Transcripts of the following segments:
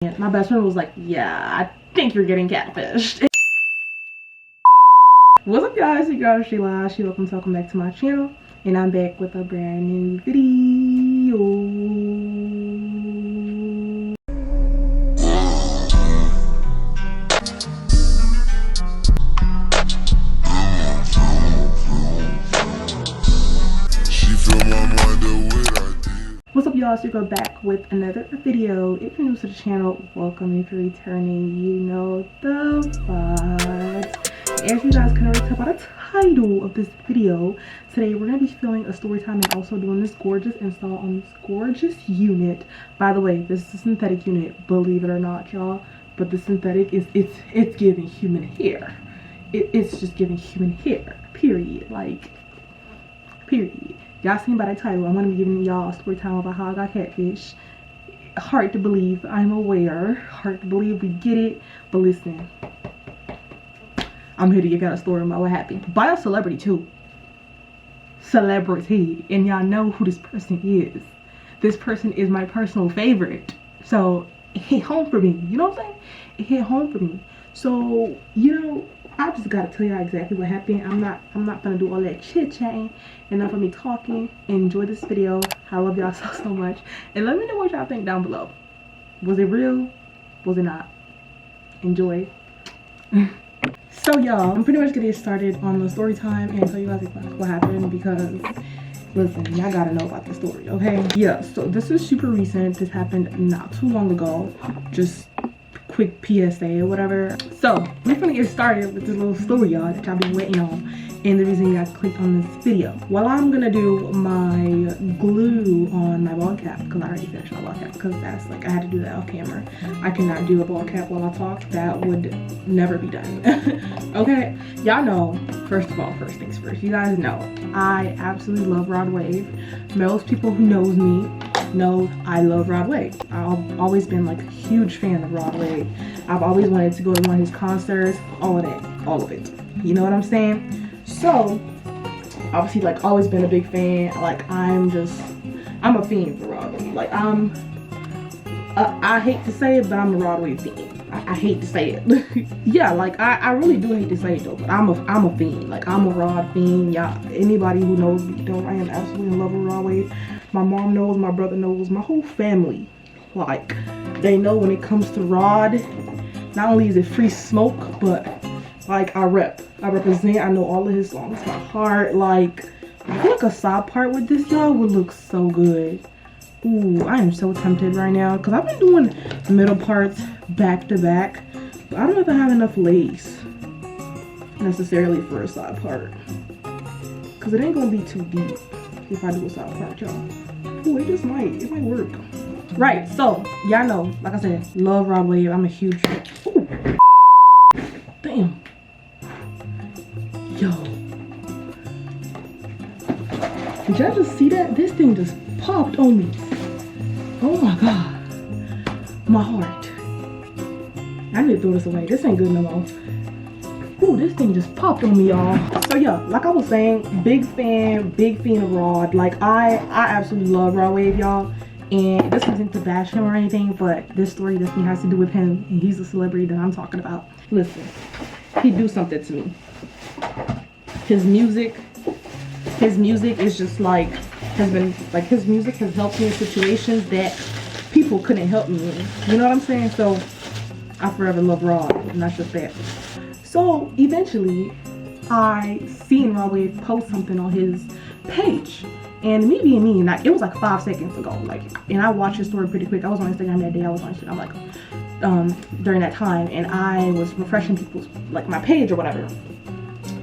My best friend was like, yeah, I think you're getting catfished. What's up, guys? It's your girl shaelaashley. Welcome back to my channel, and I'm back with a brand new video. What's up, y'all? So we're back with another video. If you're new to the channel, welcome. If you're returning, you know the vibes. As you guys can already tell by the title of this video, today we're going to be filming a story time and also doing this gorgeous install on this gorgeous unit. By the way, this is a synthetic unit, believe it or not, y'all. But the synthetic is it's giving human hair. It's just giving human hair, period. Like, period. Y'all seen by the title, I'm going to be giving y'all a story time about how I got catfish. Hard to believe, I'm aware. Hard to believe we get it. But listen, I'm here to give y'all a story about what happened. By a celebrity too. Celebrity. And y'all know who this person is. This person is my personal favorite. So it hit home for me. You know what I'm saying? It hit home for me. So, you know, I just gotta tell y'all exactly what happened. I'm not gonna do all that chit-chatting. Enough of me talking. Enjoy this video. I love y'all so much. And let me know what y'all think down below. Was it real? Was it not? Enjoy. So y'all, I'm pretty much gonna get started on the story time and tell you guys exactly what happened, because listen, y'all gotta know about the story, okay? Yeah, so this is super recent. This happened not too long ago. Just quick PSA or whatever. So we're gonna get started with this little story, y'all, that y'all been waiting on, and the reason you guys clicked on this video. While I'm gonna do my glue on my ball cap, because I already finished my ball cap, because that's like, I had to do that off camera. I cannot do a ball cap while I talk. That would never be done. Okay, y'all know, first of all, first things first, you guys know I absolutely love Rod Wave. Most people who knows me know I love Rod Wave. I've always been like a huge fan of Rod Wave. I've always wanted to go to one of his concerts, all of that, all of it. You know what I'm saying? So obviously, like, always been a big fan. Like, I'm a fiend for Rod Wave. Like, I hate to say it, but I'm a Rod Wave fiend. I hate to say it. Yeah, like, I really do hate to say it though, but I'm a fiend. Like, I'm a Rod fiend. Yeah, anybody who knows me knows I am absolutely in love with Rod Wave. My mom knows, my brother knows, my whole family. Like, they know when it comes to Rod, not only is it free smoke, but like, I represent. I know all of his songs by heart. Like, I feel like a side part with this, y'all, would look so good. Ooh, I am so tempted right now, because I've been doing middle parts back to back, but I don't know if I have enough lace necessarily for a side part, because it ain't gonna be too deep if I do a side part, y'all. Ooh, it might work. Right, so y'all know, like I said, love Rod Wave. I'm a huge fan. Ooh, damn. Yo, did y'all just see that? This thing just popped on me. Oh my god, my heart. I need to throw this away. This ain't good no more. Ooh, this thing just popped on me, y'all. So yeah, like I was saying, big fan of Rod. Like, I absolutely love Rod Wave, y'all. And this isn't to bash him or anything, but this story definitely has to do with him, and he's a celebrity that I'm talking about. Listen, he do something to me. His music is just like, his music has helped me in situations that people couldn't help me in. You know what I'm saying? So I forever love Rod, and that's just that. So eventually, I seen Rod Wave post something on his page, and me being me, and it was like 5 seconds ago. Like, and I watched his story pretty quick. I was on Instagram that day. I was on Instagram like during that time, and I was refreshing people's, like, my page or whatever.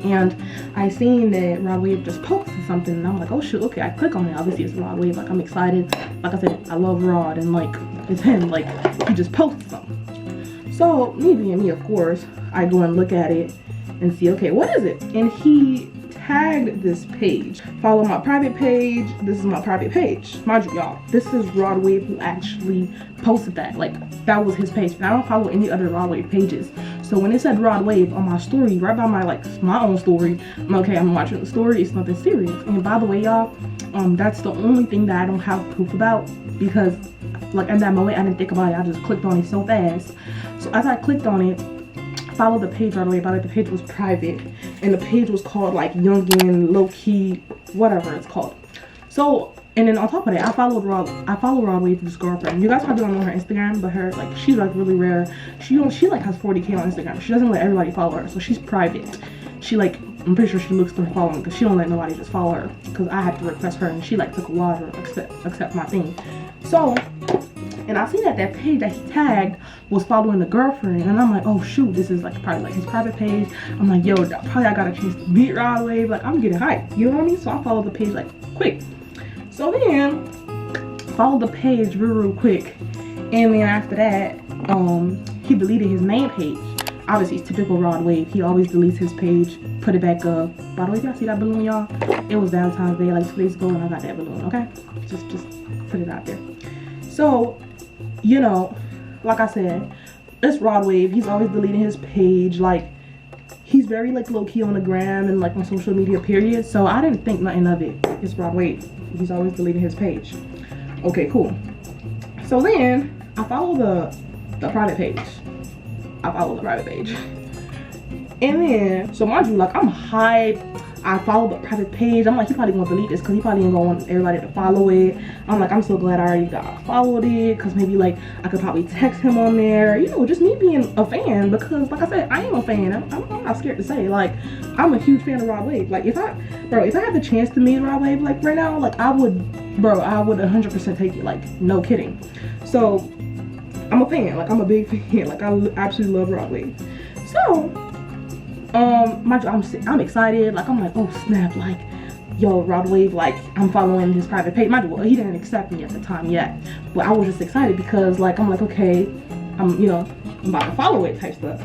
And I seen that Rod Wave just posted something, and I'm like, oh shoot, okay. I click on it. Obviously, it's Rod Wave. Like, I'm excited. Like I said, I love Rod, and like, it's him. Like, he just posted something. So me being me, of course, I go and look at it and see, okay, what is it? And he tagged this page. Follow my private page. This is my private page. Mind you, y'all, this is Rod Wave who actually posted that. Like, that was his page. And I don't follow any other Rod Wave pages. So when it said Rod Wave on my story, right by my own story, I'm okay, I'm watching the story, it's nothing serious. And by the way, y'all, that's the only thing that I don't have proof about, because like in that moment I didn't think about it. I just clicked on it so fast. So as I clicked on it, followed the page right away. By the way, the page was private, and the page was called like Youngin, Low Key, whatever it's called. So, and then on top of that, I follow Rod Wave, this girlfriend. You guys probably don't know her Instagram, but her, like, she's like really rare. She like has 40K on Instagram. She doesn't let everybody follow her, so she's private. She like, I'm pretty sure she looks through following because she don't let nobody just follow her, because I had to request her and she like took a while to accept my thing. So, and I see that page that he tagged was following the girlfriend, and I'm like, oh shoot, this is like probably like his private page. I'm like, yo, probably I got a chance to meet Rod Wave. Like, I'm getting hyped, you know what I mean? So I followed the page like quick. So then followed the page real quick, and then after that, he deleted his main page. Obviously, it's typical Rod Wave. He always deletes his page, put it back up. By the way, y'all see that balloon, y'all? It was Valentine's Day like 2 days ago, and I got that balloon. Okay, just put it out there. So, you know, like I said, it's Rod Wave. He's always deleting his page. Like, he's very like low key on the gram and like on social media, period. So I didn't think nothing of it. It's Rod Wave. He's always deleting his page. Okay, cool. So then I follow the private page. And then, so mind you, like, I'm hyped. I follow the private page. I'm like, he probably gonna delete this because he probably ain't gonna want everybody to follow it. I'm like, I'm so glad I already followed it, because maybe like I could probably text him on there, you know, just me being a fan. Because like I said, I am a fan. I'm not scared to say, like, I'm a huge fan of Rod Wave. Like, if I had the chance to meet Rod Wave like right now, like I would 100% take it, like, no kidding. So I'm a fan. Like, I'm a big fan. Like, I absolutely love Rod Wave. So I'm excited. Like, I'm like, oh snap, like, yo, Rod Wave, like, I'm following his private page. Mind you, he didn't accept me at the time yet, but I was just excited because, like, I'm like, okay, I'm about to follow it type stuff.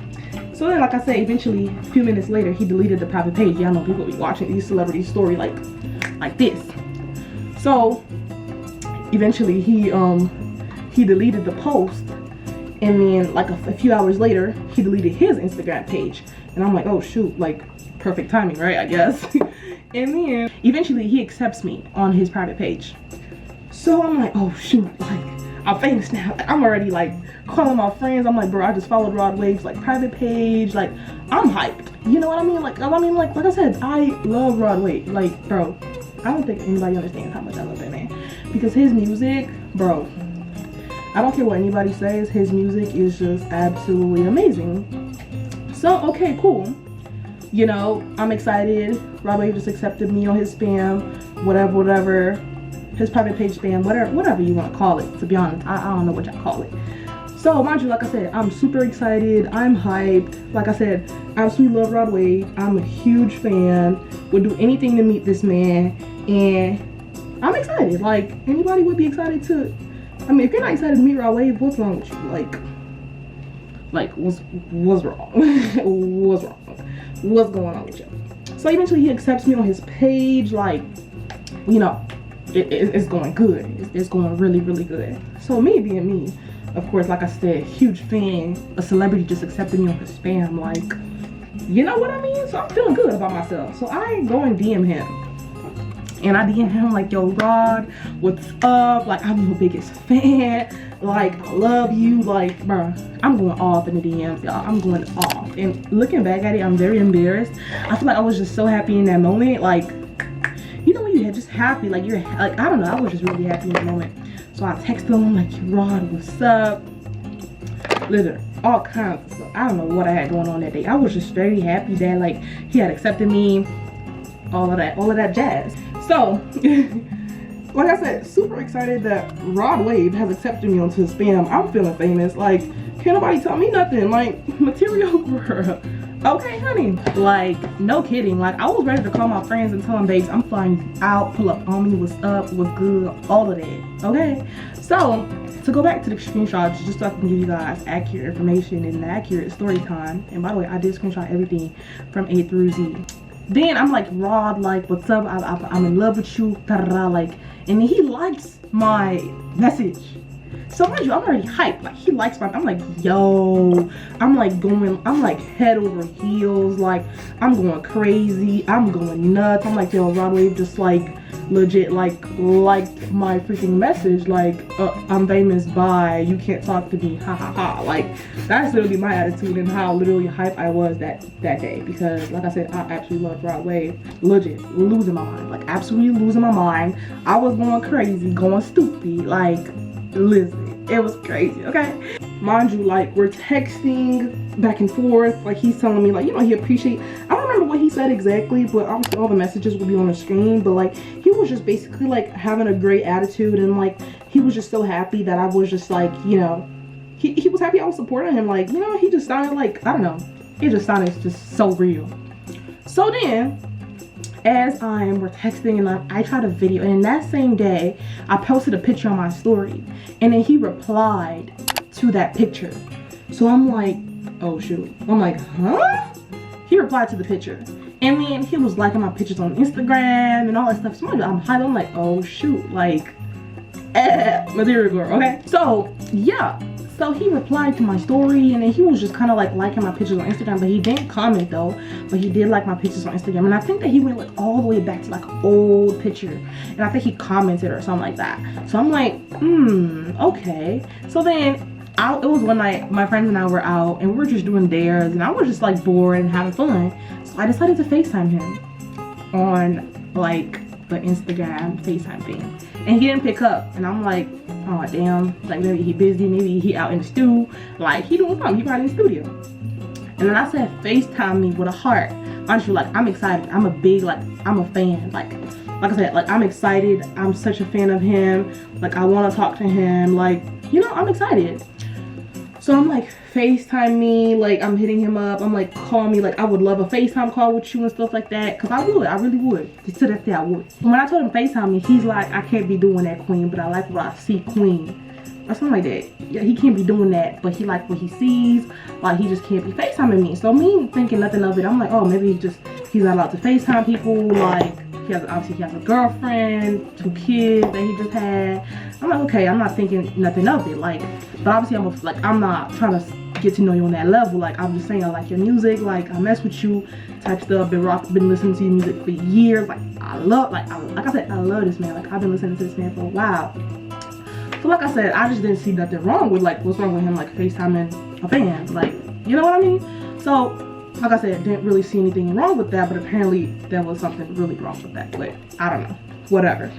So then, like I said, eventually a few minutes later, he deleted the private page. Y'all know people be watching these celebrity story like this. So eventually he deleted the post, and then like a few hours later he deleted his Instagram page. And I'm like, oh shoot, like, perfect timing, right? I guess. And then eventually he accepts me on his private page. So I'm like, oh shoot, like, I'm famous now. I'm already like calling my friends. I'm like, bro, I just followed Rod Wave's like private page. Like, I'm hyped. You know what I mean? Like I said, I love Rod Wave. Like, bro, I don't think anybody understands how much I love that man. Because his music, bro, I don't care what anybody says, his music is just absolutely amazing. So, okay, cool. You know, I'm excited. Rod Wave just accepted me on his spam, whatever. His private page spam, whatever you want to call it. To be honest, I don't know what y'all call it. So, mind you, like I said, I'm super excited. I'm hyped. Like I said, I absolutely love Rod Wave. I'm a huge fan. Would do anything to meet this man. And I'm excited. Like, anybody would be excited to... I mean, if you're not excited to meet Rod Wave, what's wrong with you? Like, what's wrong? What's wrong? What's going on with you? So eventually he accepts me on his page. Like, you know, it's going good. It's going really, really good. So me being me, of course, like I said, huge fan. A celebrity just accepted me on his spam. Like, you know what I mean? So I'm feeling good about myself. So I go and DM him. And I DM him like, yo, Rod, what's up? Like, I'm your biggest fan. Like, I love you. Like, bruh, I'm going off in the DMs, y'all. I'm going off. And looking back at it, I'm very embarrassed. I feel like I was just so happy in that moment. Like, you know when you're just happy, like, you're, like, I don't know. I was just really happy in that moment. So I texted him, like, Rod, what's up? Literally, all kinds of stuff. I don't know what I had going on that day. I was just very happy that, like, he had accepted me. All of that jazz. So, like I said, super excited that Rod Wave has accepted me onto his spam. I'm feeling famous. Like, can't nobody tell me nothing. Like, material girl. Okay, honey. Like, no kidding. Like, I was ready to call my friends and tell them, babes, I'm flying out, pull up on me, what's up, what's good, all of that. Okay? So, to go back to the screenshots, just so I can give you guys accurate information and accurate story time. And by the way, I did screenshot everything from A through Z. Then I'm like, Rod, like, what's up? I'm in love with you. Like, and he likes my message. So mind you, I'm already hyped. Like he likes my, I'm like, yo, I'm like head over heels. Like I'm going crazy. I'm going nuts. I'm like, yo, Rod Wave just like legit liked my freaking message. Like I'm famous, bye. You can't talk to me. Ha ha ha. Like that's literally my attitude and how literally hype I was that day. Because like I said, I absolutely love Rod Wave. Legit losing my mind. Like absolutely losing my mind. I was going crazy, going stupid. Like listen, it was crazy, okay? Mind you, like we're texting back and forth. Like he's telling me like, you know, he appreciate, I don't remember what he said exactly, but obviously all the messages will be on the screen. But like he was just basically like having a great attitude, and like he was just so happy that I was just like, you know, he was happy I was supporting him. Like, you know, he just sounded like, I don't know, it just sounded just so real. So then as we're texting and I tried a video, and in that same day I posted a picture on my story, and then he replied to that picture. So I'm like, oh shoot. I'm like, huh? He replied to the picture, and then he was liking my pictures on Instagram and all that stuff. So I'm hyped. I'm like, oh shoot, like material girl, okay? So yeah, so he replied to my story, and then he was just kind of like liking my pictures on Instagram, but he didn't comment though, but he did like my pictures on Instagram. And I think that he went like all the way back to like an old picture, and I think he commented or something like that. So I'm like, okay. So then it was one night, my friends and I were out and we were just doing dares, and I was just like bored and having fun. So I decided to FaceTime him on like the Instagram FaceTime thing, and he didn't pick up. And I'm like, oh damn, like maybe he busy, maybe he out in the stew, like he doing something, he probably in the studio. And then I said FaceTime me with a heart. Honestly, like I'm excited. I'm a fan. Like I said, like I'm excited. I'm such a fan of him. Like I want to talk to him. Like, you know, I'm excited. So I'm like, FaceTime me, like I'm hitting him up. I'm like, call me, like I would love a FaceTime call with you and stuff like that. Cause I really would. To that day I would. When I told him FaceTime me, he's like, I can't be doing that, queen, but I like what I see, queen. Or something like that. Yeah, he can't be doing that, but he like what he sees. Like he just can't be FaceTiming me. So me thinking nothing of it, I'm like, oh, maybe he's not allowed to FaceTime people. Like obviously he has a girlfriend, 2 kids that he just had. I'm like, okay, I'm not thinking nothing of it. Like, but obviously I'm not trying to get to know you on that level. Like I'm just saying I like your music, like I mess with you type stuff. Been listening to your music for years. Like I love, like I said, I love this man. Like I've been listening to this man for a while. So like I said, I just didn't see nothing wrong with like what's wrong with him like FaceTiming a fan. Like, you know what I mean? So like I said, didn't really see anything wrong with that, but apparently there was something really wrong with that. But I don't know, whatever.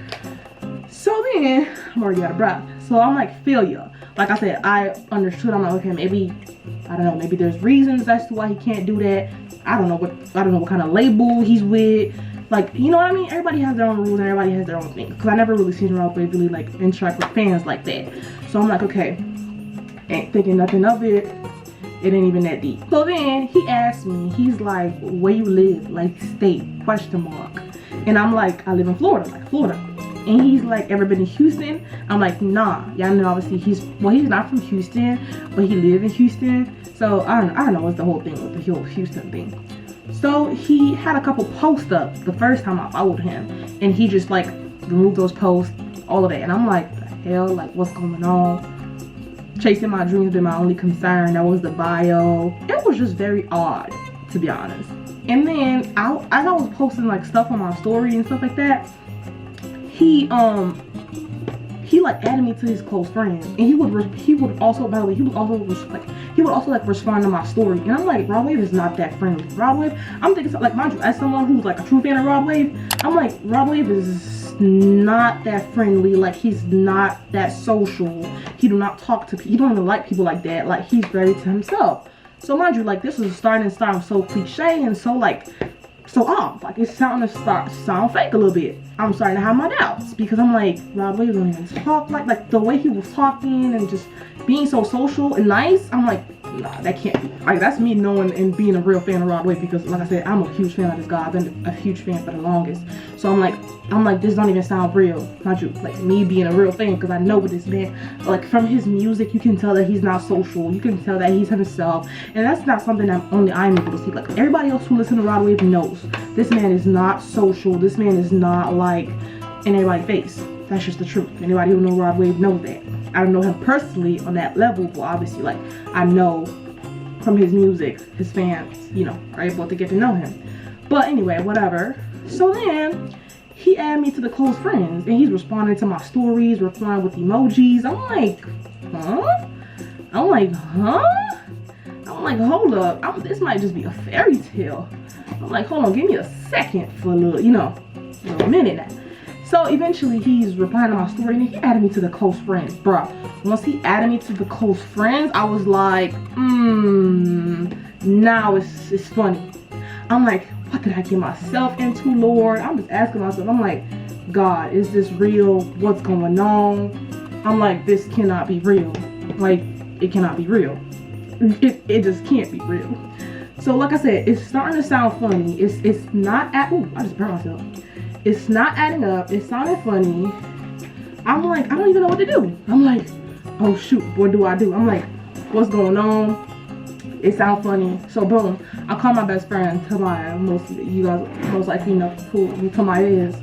So then I'm already out of breath. So I'm like, failure. Like I said, I understood. I'm like, okay, maybe, I don't know, maybe there's reasons as to why he can't do that. I don't know what kind of label he's with. Like, you know what I mean? Everybody has their own rules and everybody has their own things. Cause I never really seen Rod Wave really like interact with fans like that. So I'm like, okay, ain't thinking nothing of it. It ain't even that deep. So then he asked me, he's like, where you live? Like state, question mark. And I'm like, I live in Florida, like Florida. And he's like, ever been to Houston? I'm like, nah. Y'all know obviously he's not from Houston, but he lived in Houston. So I don't know what's the whole thing with the whole Houston thing. So he had a couple posts up the first time I followed him, and he just like removed those posts, all of that. And I'm like, the hell, like what's going on? Chasing my dreams been my only concern. That was the bio. It was just very odd, to be honest. And then as I was posting like stuff on my story and stuff like that, he like added me to his close friends, and he would also respond to my story. And I'm like, Rod Wave is not that friendly. Rod Wave, I'm thinking like, mind you, as someone who's like a true fan of Rod Wave, I'm like, Rod Wave is not that friendly. Like he's not that social. He do not talk to people. He don't even like people like that. Like he's very to himself. So mind you, like this is starting so cliche and so like so off. Like it's starting to sound fake a little bit. I'm starting to have my doubts because I'm like, Rod Wave don't even talk like the way he was talking and just being so social and nice. I'm like, nah, that can't be. Like that's me knowing and being a real fan of Rod Wave, because like I said, I'm a huge fan of this guy. I've been a huge fan for the longest. So I'm like, this don't even sound real. Not you, like me being a real fan, because I know with this man, like from his music, you can tell that he's not social. You can tell that he's himself, and that's not something that only I'm able to see. Like everybody else who listens to Rod Wave knows this man is not social. This man is not like in everybody's face That's just the truth. Anybody who knows Rod Wave knows that. I don't know him personally on that level, but obviously, like, I know from his music, his fans, you know, are able to get to know him. But anyway, whatever. So then he added me to the close friends, and he's responding to my stories, replying with emojis. I'm like, huh? I'm like, hold up. This might just be a fairy tale. I'm like, hold on, give me a second for a little, you know, a little minute now. So eventually he's replying to my story, and he added me to the close friends, bro. Once he added me to the close friends, I was like, now it's funny. I'm like, what did I get myself into, Lord? I'm just asking myself, I'm like, God, is this real? What's going on? I'm like, this cannot be real. Like, it cannot be real. It just can't be real. So like I said, it's starting to sound funny. It's not at, ooh, I just burned myself. It's not adding up. It sounded funny. I'm like, I don't even know what to do. I'm like, oh shoot, what do I do? I'm like, what's going on? It sounds funny. So boom, I call my best friend, you guys most likely know who Tamaya is.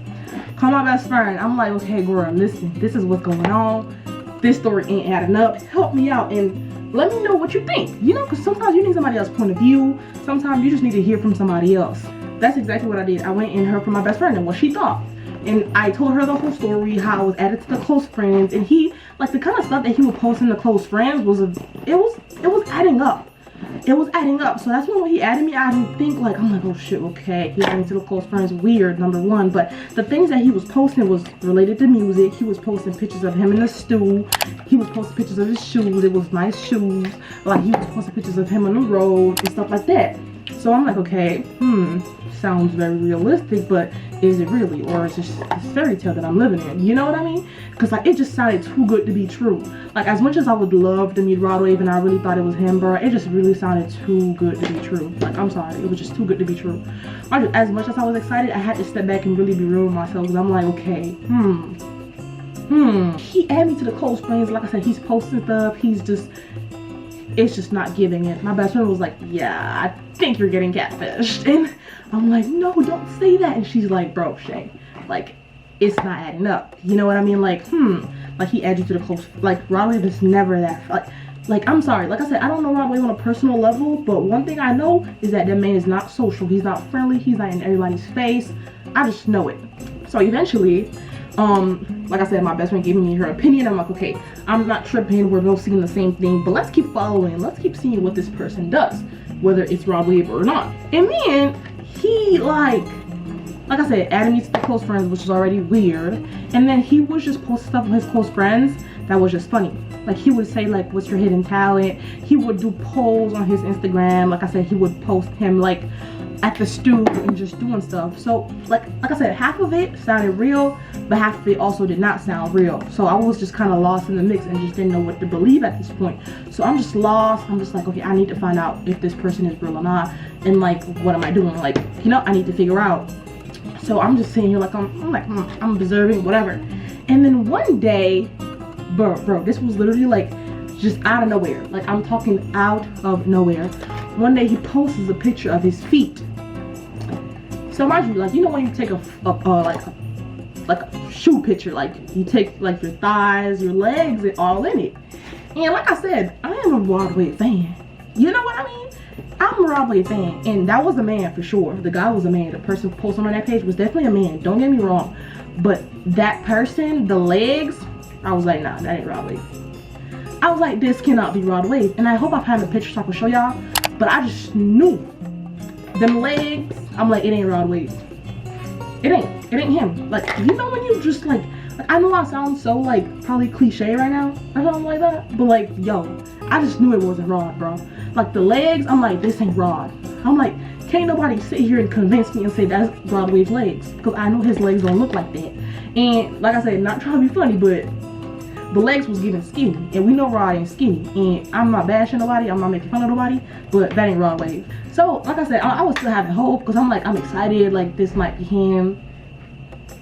Call my best friend. I'm like, okay, girl, listen, this is what's going on. This story ain't adding up. Help me out and let me know what you think. You know, because sometimes you need somebody else's point of view. Sometimes you just need to hear from somebody else. That's exactly what I did. I went and heard from my best friend and what she thought. And I told her the whole story, how I was added to the close friends. And he, like, the kind of stuff that he would post in the close friends was, it was adding up. It was adding up. So that's when he added me, I didn't think, like, I'm like, oh shit, okay, he added me to the close friends, weird, number one. But the things that he was posting was related to music. He was posting pictures of him in the stew. He was posting pictures of his shoes. It was nice shoes. Like, he was posting pictures of him on the road and stuff like that. So I'm like, okay, sounds very realistic, but is it really? Or is it just a fairy tale that I'm living in? You know what I mean? Because like, it just sounded too good to be true. Like, as much as I would love to meet Rod Wave and I really thought it was him, bro, it just really sounded too good to be true. Like, I'm sorry, it was just too good to be true. As much as I was excited, I had to step back and really be real with myself, because I'm like, okay, he added me to the close friends. Like I said, he's posting stuff. He's just, it's just not giving it. My best friend was like, yeah, I think you're getting catfished. And I'm like, no, don't say that. And she's like, bro, Shay, like, it's not adding up. You know what I mean? Like, like, he added you to the close, like, Rod Wave is never that, like, I'm sorry, like I said, I don't know Rod Wave on a personal level, but one thing I know is that man is not social. He's not friendly. He's not in everybody's face. I just know it. So eventually, like I said, my best friend gave me her opinion. I'm like, okay, I'm not tripping, we're both seeing the same thing, but let's keep following, let's keep seeing what this person does, whether it's Rod Wave or not. And then he, like I said, added me to the close friends, which is already weird. And then he would just post stuff with his close friends that was just funny. Like, he would say, like, what's your hidden talent? He would do polls on his Instagram. Like I said, he would post him, like, at the stew and just doing stuff. So like I said, half of it sounded real, but half of it also did not sound real. So I was just kind of lost in the mix and just didn't know what to believe at this point. So I'm just lost. I'm just like, okay, I need to find out if this person is real or not, and like, what am I doing? Like, you know, I need to figure out. So I'm just sitting here like, I'm observing, whatever. And then one day, bro, this was literally like just out of nowhere. Like, I'm talking out of nowhere. One day he posts a picture of his feet. So mind you, like, you know when you take like a shoe picture, like you take like your thighs, your legs, and all in it. And like I said, I am a Rod Wave fan. You know what I mean? I'm a Rod Wave fan, and that was a man for sure. The guy was a man. The person posting on that page was definitely a man. Don't get me wrong, but that person, the legs, I was like, nah, that ain't Rod Wave. I was like, this cannot be Rod Wave. And I hope I find the picture so I can show y'all. But I just knew them legs. I'm like, it ain't Rod Wave. It ain't him. Like, you know when you just like I know I sound so like probably cliche right now or something like that, but like, yo, I just knew it wasn't Rod, bro. Like the legs, I'm like, this ain't Rod. I'm like, can't nobody sit here and convince me and say that's Rod Wave's legs, because I know his legs don't look like that. And like I said, not trying to be funny, but the legs was getting skinny, and we know Rod ain't skinny. And I'm not bashing nobody, I'm not making fun of nobody, but that ain't Rod Wave. So like I said, I was still having hope, because I'm like, I'm excited, like this might be him.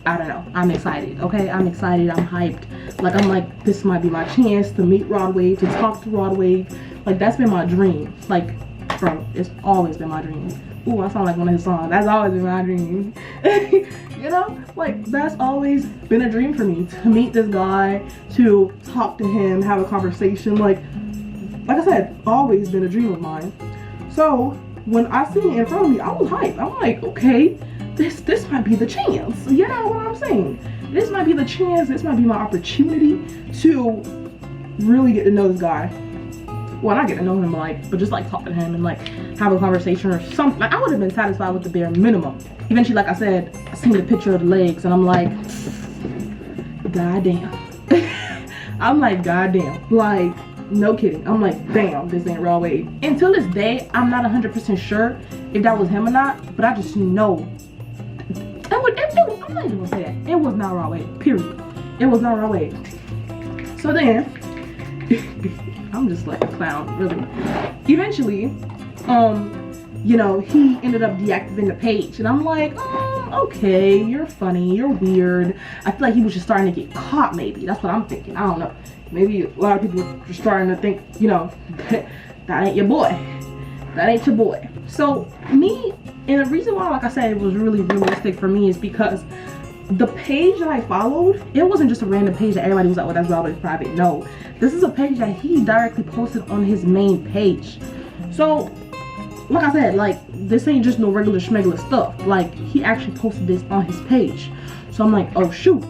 I don't know, I'm excited, okay? I'm excited, I'm hyped. Like, I'm like, this might be my chance to meet Rod Wave, to talk to Rod Wave. Like, that's been my dream. Like, bro, it's always been my dream. Ooh, I sound like one of his songs. That's always been my dream. You know, like that's always been a dream for me, to meet this guy, to talk to him, have a conversation. Like I said, always been a dream of mine. So when I seen it in front of me, I was hyped. I'm like, okay, this might be the chance. You know what I'm saying? This might be the chance. This might be my opportunity to really get to know this guy. Well, not get to know him, like, but just like talk to him and like have a conversation or something. Like I would have been satisfied with the bare minimum. Eventually, like I said, I seen the picture of the legs and I'm like, goddamn. I'm like, goddamn. Like, no kidding. I'm like, damn, this ain't raw wave. Until this day, I'm not 100% sure if that was him or not, but I just know. I'm not even gonna say that. It was not raw wave, period. It was not raw wave. So then, I'm just like a clown, really. Eventually, you know, he ended up deactivating the page, and I'm like, okay, you're funny, you're weird. I feel like he was just starting to get caught, maybe. That's what I'm thinking. I don't know. Maybe a lot of people are just starting to think, you know, that ain't your boy. That ain't your boy. So me, and the reason why, like I said, it was really realistic for me is because the page that I followed, it wasn't just a random page that everybody was like, well, that's always private. No, this is a page that he directly posted on his main page. So like I said, like this ain't just no regular schmegular stuff. Like he actually posted this on his page. So I'm like, oh shoot,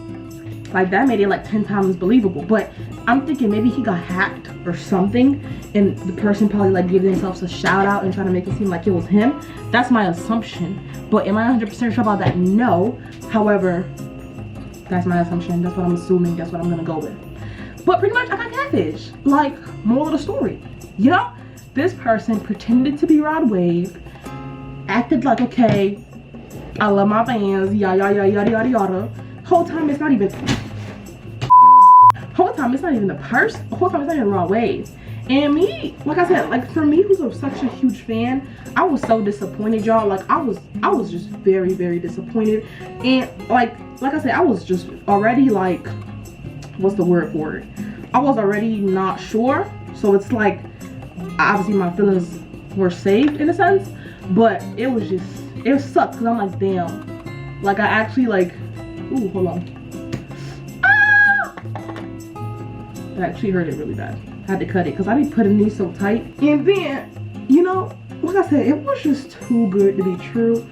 like that made it like 10 times believable. But I'm thinking maybe he got hacked or something, and the person probably like gave themselves a shout out and trying to make it seem like it was him. That's my assumption. But am I 100% sure about that? No. However, that's my assumption. That's what I'm assuming. That's what I'm gonna go with. But pretty much I got catfished. Like, moral of the story, you know, this person pretended to be Rod Wave, acted like, okay, I love my fans, yada yada yada yada yada. Whole time it's not even the person. Whole time it's not even Rod Wave. And me, like I said, like for me who's such a huge fan, I was so disappointed, y'all. Like I was just very, very disappointed. And like I said, I was just already like, what's the word for it? I was already not sure. So it's like, obviously my feelings were saved in a sense, but it was just, it sucked because I'm like, damn. Like I actually like, ooh, hold on. I actually hurt it really bad. I had to cut it because I be putting these so tight. And then, you know, like I said, it was just too good to be true.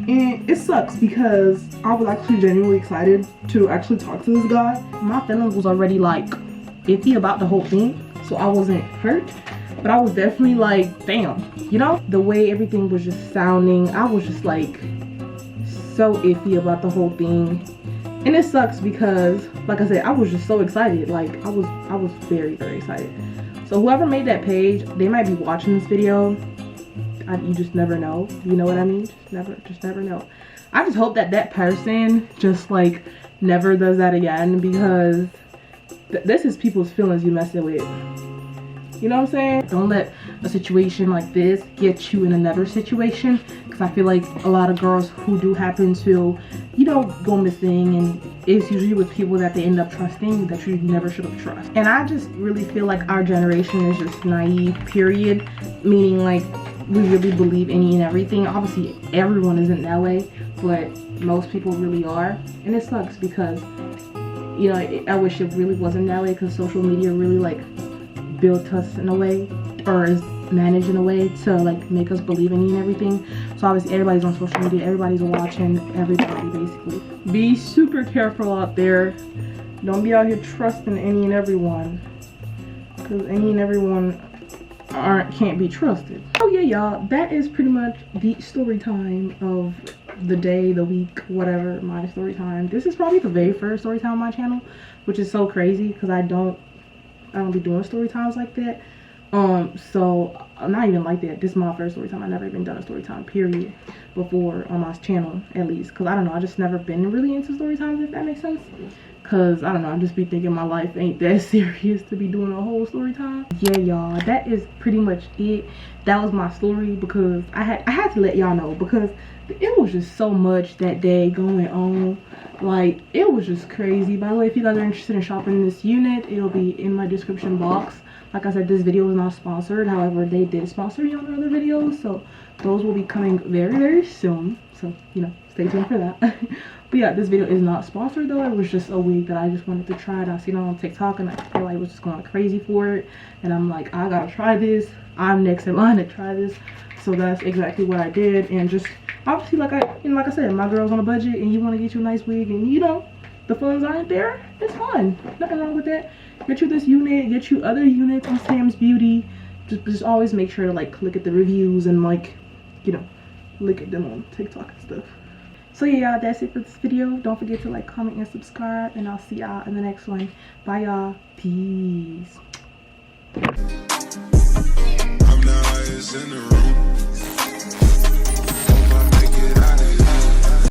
And it sucks because I was actually genuinely excited to actually talk to this guy. My feelings was already like iffy about the whole thing, so I wasn't hurt, but I was definitely like, damn, you know, the way everything was just sounding, I was just like so iffy about the whole thing. And it sucks because, like I said, I was just so excited. Like I was very, very excited. So whoever made that page, they might be watching this video. You just never know. You know what I mean? Just never know. I just hope that that person just like never does that again, because this is people's feelings you messing with. You know what I'm saying? Don't let a situation like this get you in another situation, because I feel like a lot of girls who do happen to, you know, go missing, and it's usually with people that they end up trusting that you never should have trusted. And I just really feel like our generation is just naive, period. Meaning like we really believe any and everything. Obviously everyone isn't that way, but most people really are. And it sucks because, you know, I wish it really wasn't that way, because social media really like built us in a way, or is managed in a way to like make us believe in and everything. So obviously everybody's on social media, everybody's watching everybody basically. Be super careful out there. Don't be out here trusting any and everyone, because any and everyone can't be trusted. Oh yeah, y'all, that is pretty much the story time of the day, the week, whatever. My story time. This is probably the very first story time on my channel, which is so crazy because I don't be doing story times like that. So I'm not even like that. This is my first story time. I've never even done a story time period before on my channel, at least, because I don't know, I just never been really into story times, if that makes sense. Because I don't know, I just be thinking my life ain't that serious to be doing a whole story time. Yeah, y'all, that is pretty much it. That was my story, because I had to let y'all know, because it was just so much that day going on. Like, it was just crazy. By the way, if you guys are interested in shopping this unit, it'll be in my description box. Like I said, this video is not sponsored. However, they did sponsor me on their other videos, so those will be coming very, very soon. So, you know, stay tuned for that. But yeah, this video is not sponsored though. It was just a wig that I just wanted to try it. I seen it on TikTok and I feel like I was just going crazy for it. And I'm like, I gotta try this. I'm next in line to try this. So that's exactly what I did. And just obviously, like I said, my girl's on a budget and you want to get you a nice wig and you know the funds aren't there, it's fine. Nothing wrong with that. Get you this unit, get you other units on Sam's Beauty. Just always make sure to like look at the reviews and like, you know, look at them on TikTok and stuff. So yeah, y'all, that's it for this video. Don't forget to like, comment, and subscribe, and I'll see y'all in the next one. Bye y'all. Peace.